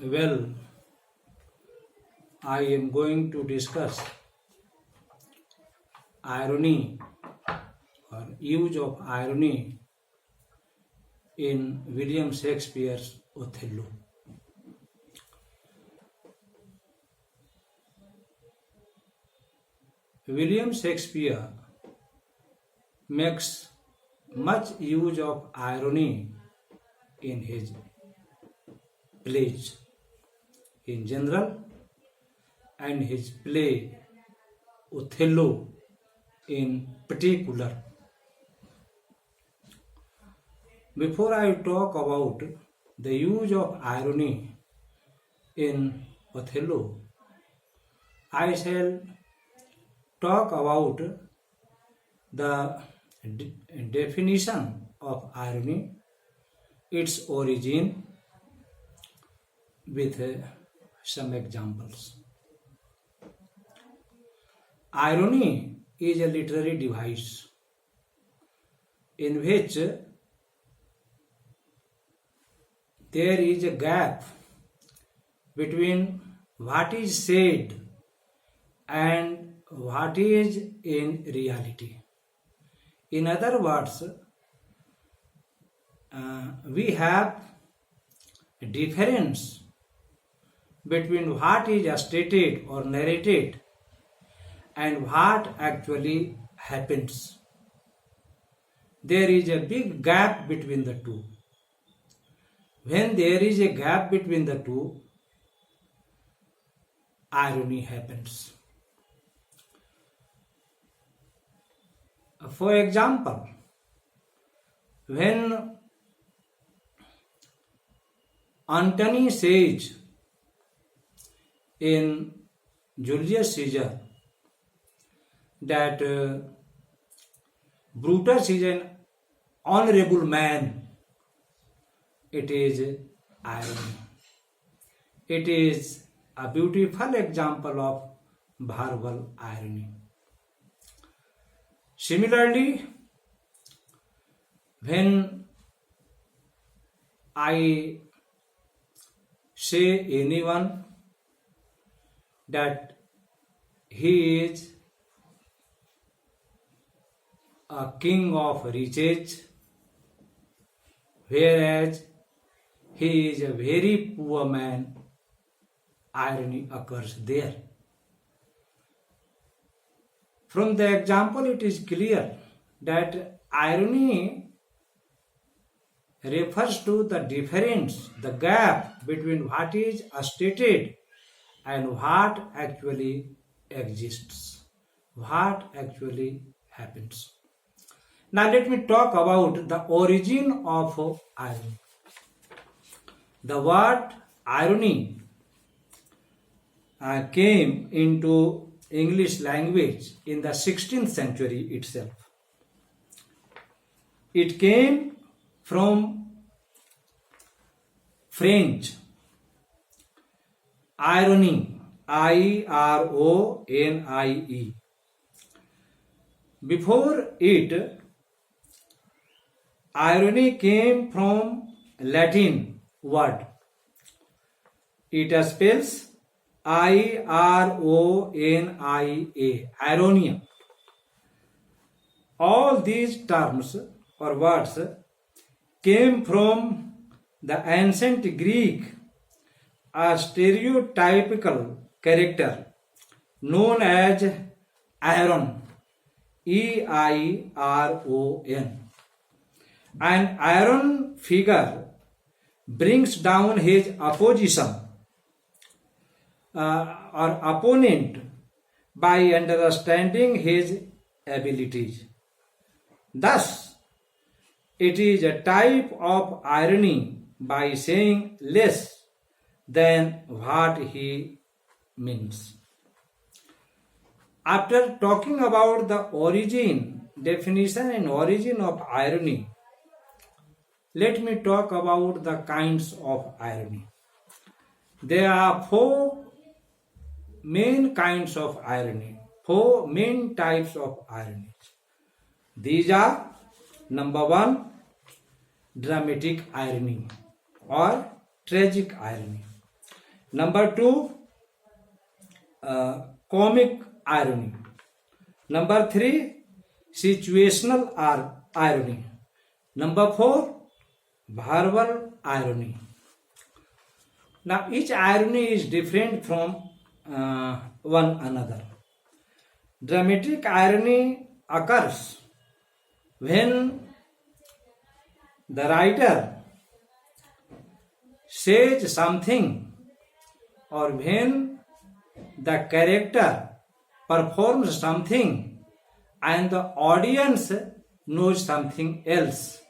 Well, I am going to discuss irony or use of irony in William Shakespeare's Othello. William Shakespeare makes much use of irony in his plays in general and his play Othello in particular. Before I talk about the use of irony in Othello, I shall talk about the definition of irony, its origin, with some examples. Irony is a literary device in which there is a gap between what is said and what is in reality. In other words, we have a difference between what is stated or narrated and what actually happens. There is a big gap between the two. When there is a gap between the two, irony happens. For example, when Antony says in Julius Caesar that Brutus is an honorable man, it is irony. It is a beautiful example of verbal irony. Similarly, when I say anyone that he is a king of riches, whereas he is a very poor man, irony occurs there. From the example, it is clear that irony refers to the difference, the gap between what is stated and what actually exists, what actually happens. Now let me talk about the origin of irony. The word irony came into English language in the 16th century itself. It came from French, irony, I-R-O-N-I-E. Before it, irony came from Latin word. It spells I-R-O-N-I-A, ironia. All these terms or words came from the ancient Greek, a stereotypical character known as Iron, E-I-R-O-N. An iron figure brings down his opposition or opponent by understanding his abilities. Thus, it is a type of irony by saying less than what he means. After talking about the origin, definition and origin of irony, let me talk about the kinds of irony. There are four main kinds of irony, four main types of irony. These are: number one, dramatic irony or tragic irony. Number 2, comic irony. Number 3, situational irony. Number 4, verbal irony. Now each irony is different from one another. Dramatic irony occurs when the writer says something or when the character performs something and the audience knows something else.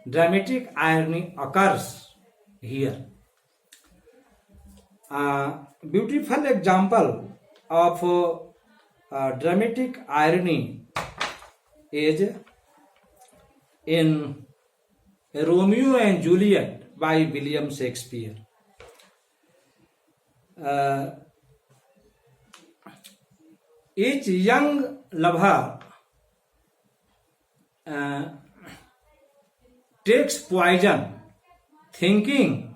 Dramatic irony occurs here. A beautiful example of dramatic irony is in Romeo and Juliet by William Shakespeare. Each young lover takes poison thinking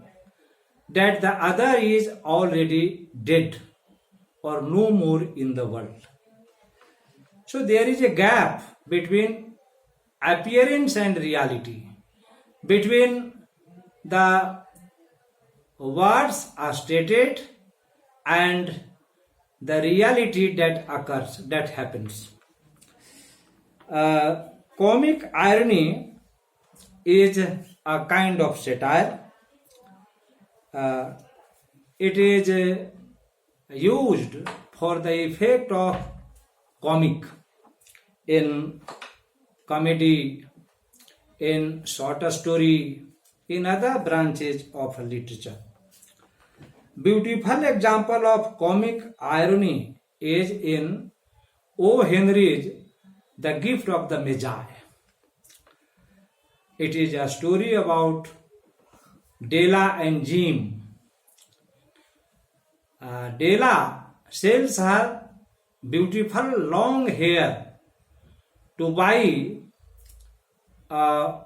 that the other is already dead or no more in the world. So there is a gap between appearance and reality, between the words are stated and the reality that occurs, that happens. Comic irony is a kind of satire. It is used for the effect of comic in comedy, in short story, in other branches of literature. Beautiful example of comic irony is in O. Henry's The Gift of the Magi. It is a story about Della and Jim. Della sells her beautiful long hair to buy a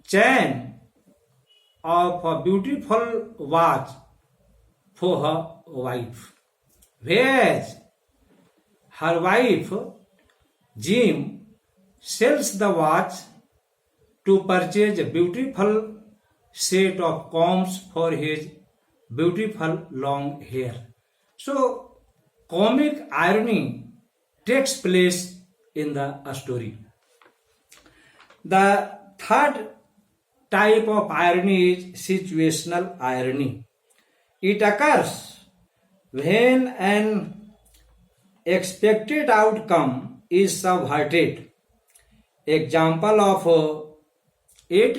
chain of a beautiful watch for her wife. Whereas her wife, Jim, sells the watch to purchase a beautiful set of combs for his beautiful long hair. So, comic irony takes place in the story. The third type of irony is situational irony. It occurs when an expected outcome is subverted. Example of it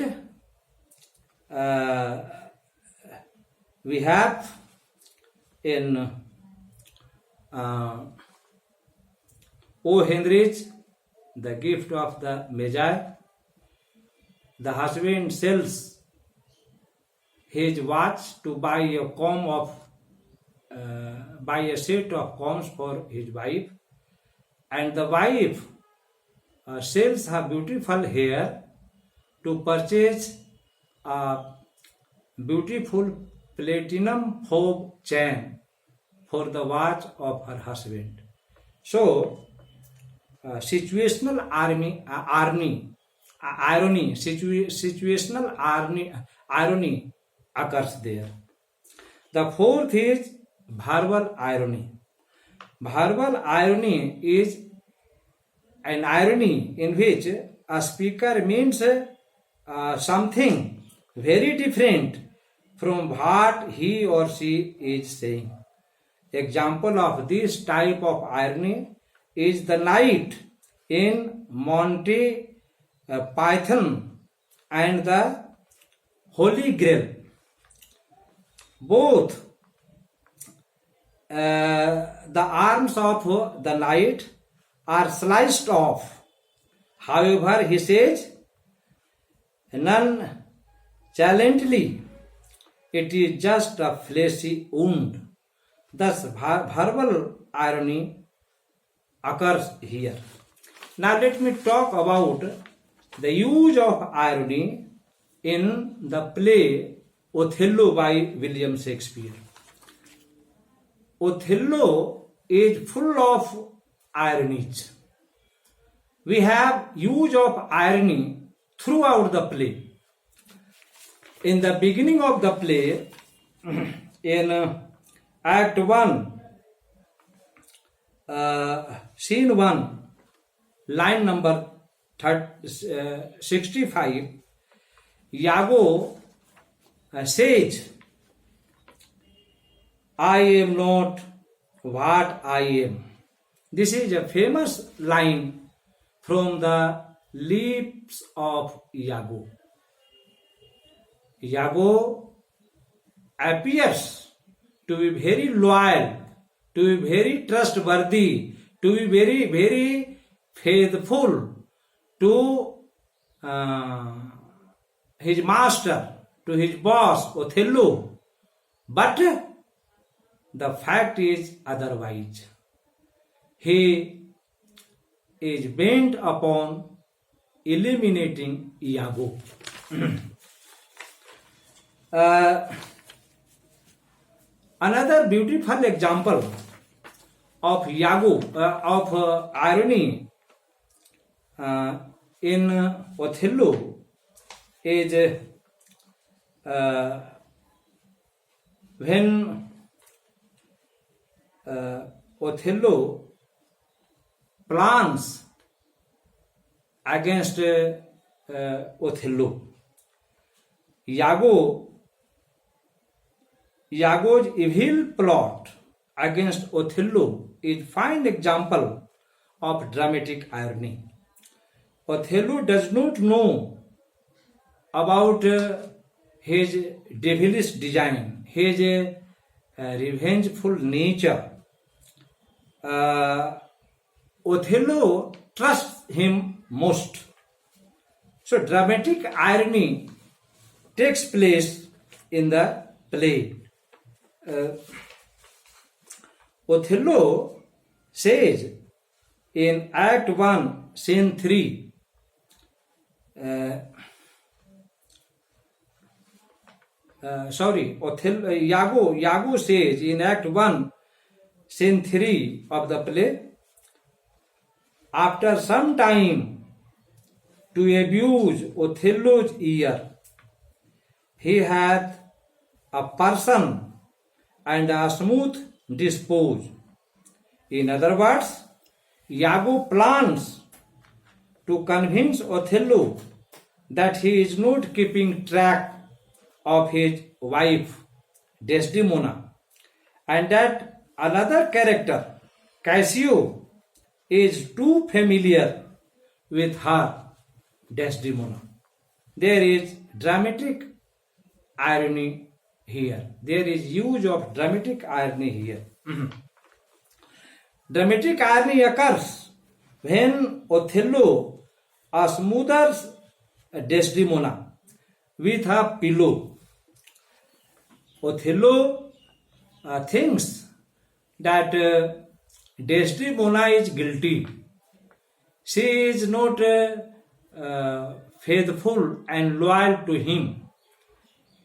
we have in O. Henry's The Gift of the Magi. The husband sells his watch to buy a comb of buy a set of combs for his wife, and the wife sells her beautiful hair to purchase a beautiful platinum fob chain for the watch of her husband. So, situational irony occurs there. The fourth is verbal irony. Verbal irony is an irony in which a speaker means something very different from what he or she is saying. Example of this type of irony is the knight in Monty Python and the Holy Grail. Both the arms of the knight are sliced off. However, he says nonchalantly, it is just a fleshy wound. Thus, verbal irony occurs here. Now, let me talk about the use of irony in the play Othello by William Shakespeare. Othello is full of ironies. We have use of irony throughout the play. In the beginning of the play, in Act 1, Scene 1, line number 65, Iago says, I am not what I am. This is a famous line from the lips of Iago. Iago appears to be very loyal, to be very trustworthy, to be very, very faithful to his master, to his boss, Othello. But the fact is otherwise. He is bent upon eliminating Iago. Another beautiful example of Iago, of irony in Othello is when Othello plans against Othello. Iago's evil plot against Othello is a fine example of dramatic irony. Othello does not know about his devilish design, his revengeful nature. Othello trusts him most. So dramatic irony takes place in the play. Othello says in Act 1, Scene 3, Iago says in Act 1, Scene 3 of the play, after some time to abuse Othello's ear, he hath a person and a smooth dispose. In other words, Iago plans to convince Othello that he is not keeping track of his wife Desdemona, and that another character, Cassio, is too familiar with her Desdemona. There is dramatic irony here. There is use of dramatic irony here. Dramatic irony occurs when Othello smothers Desdemona with a pillow. Othello thinks that Desdemona is guilty. She is not faithful and loyal to him.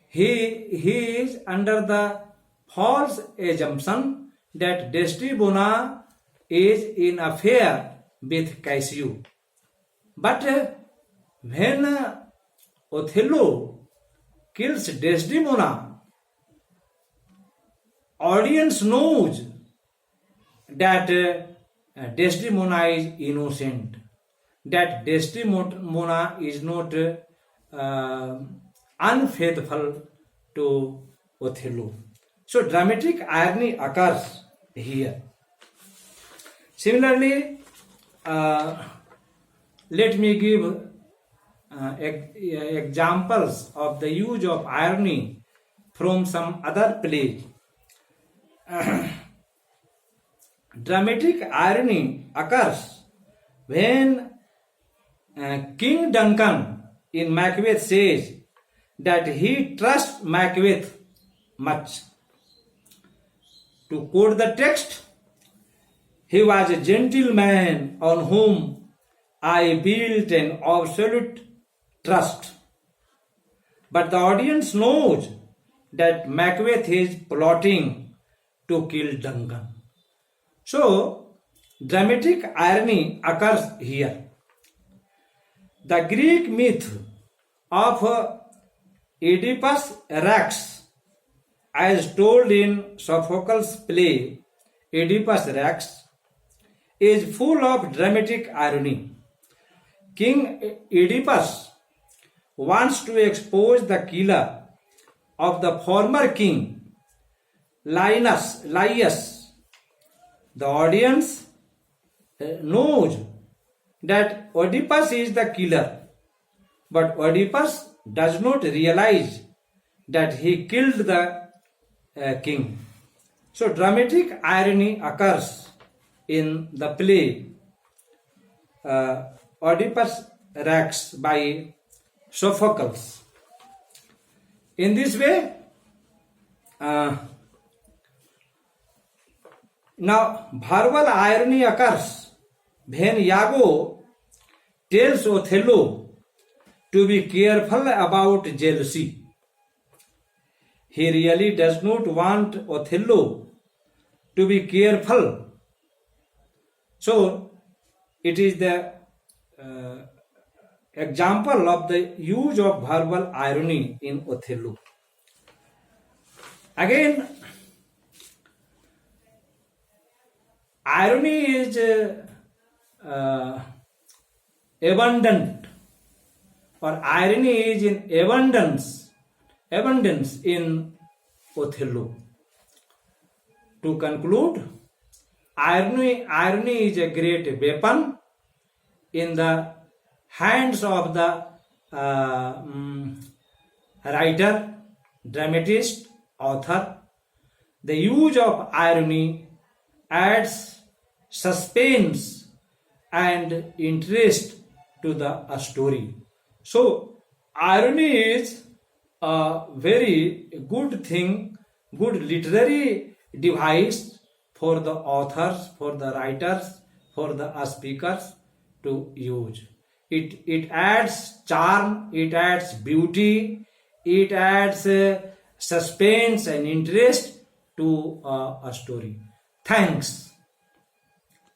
He is under the false assumption that Desdemona is in affair with Cassio. But when Othello kills Desdemona, audience knows that Desdemona is innocent, that Desdemona is not unfaithful to Othello. So dramatic irony occurs here. Similarly, let me give examples of the use of irony from some other plays. Dramatic irony occurs when King Duncan in Macbeth says that he trusts Macbeth much. To quote the text, he was a gentleman on whom I built an absolute trust. But the audience knows that Macbeth is plotting to kill Duncan. So, dramatic irony occurs here. The Greek myth of Oedipus Rex, as told in Sophocles' play Oedipus Rex, is full of dramatic irony. King Oedipus wants to expose the killer of the former king, Laius. The audience knows that Oedipus is the killer, but Oedipus does not realize that he killed the king. So dramatic irony occurs in the play Oedipus Rex by Sophocles. In this way, now verbal irony occurs when Iago tells Othello to be careful about jealousy. He really does not want Othello to be careful. So, it is the example of the use of verbal irony in Othello. Again, irony is abundant, or irony is in abundance in Othello. To conclude, irony is a great weapon in the hands of the writer, dramatist, author. The use of irony adds suspense and interest to the story. So, irony is a very good thing, good literary device for the authors, for the writers, for the speakers to use. It adds charm, it adds beauty, it adds suspense and interest to a story. Thanks.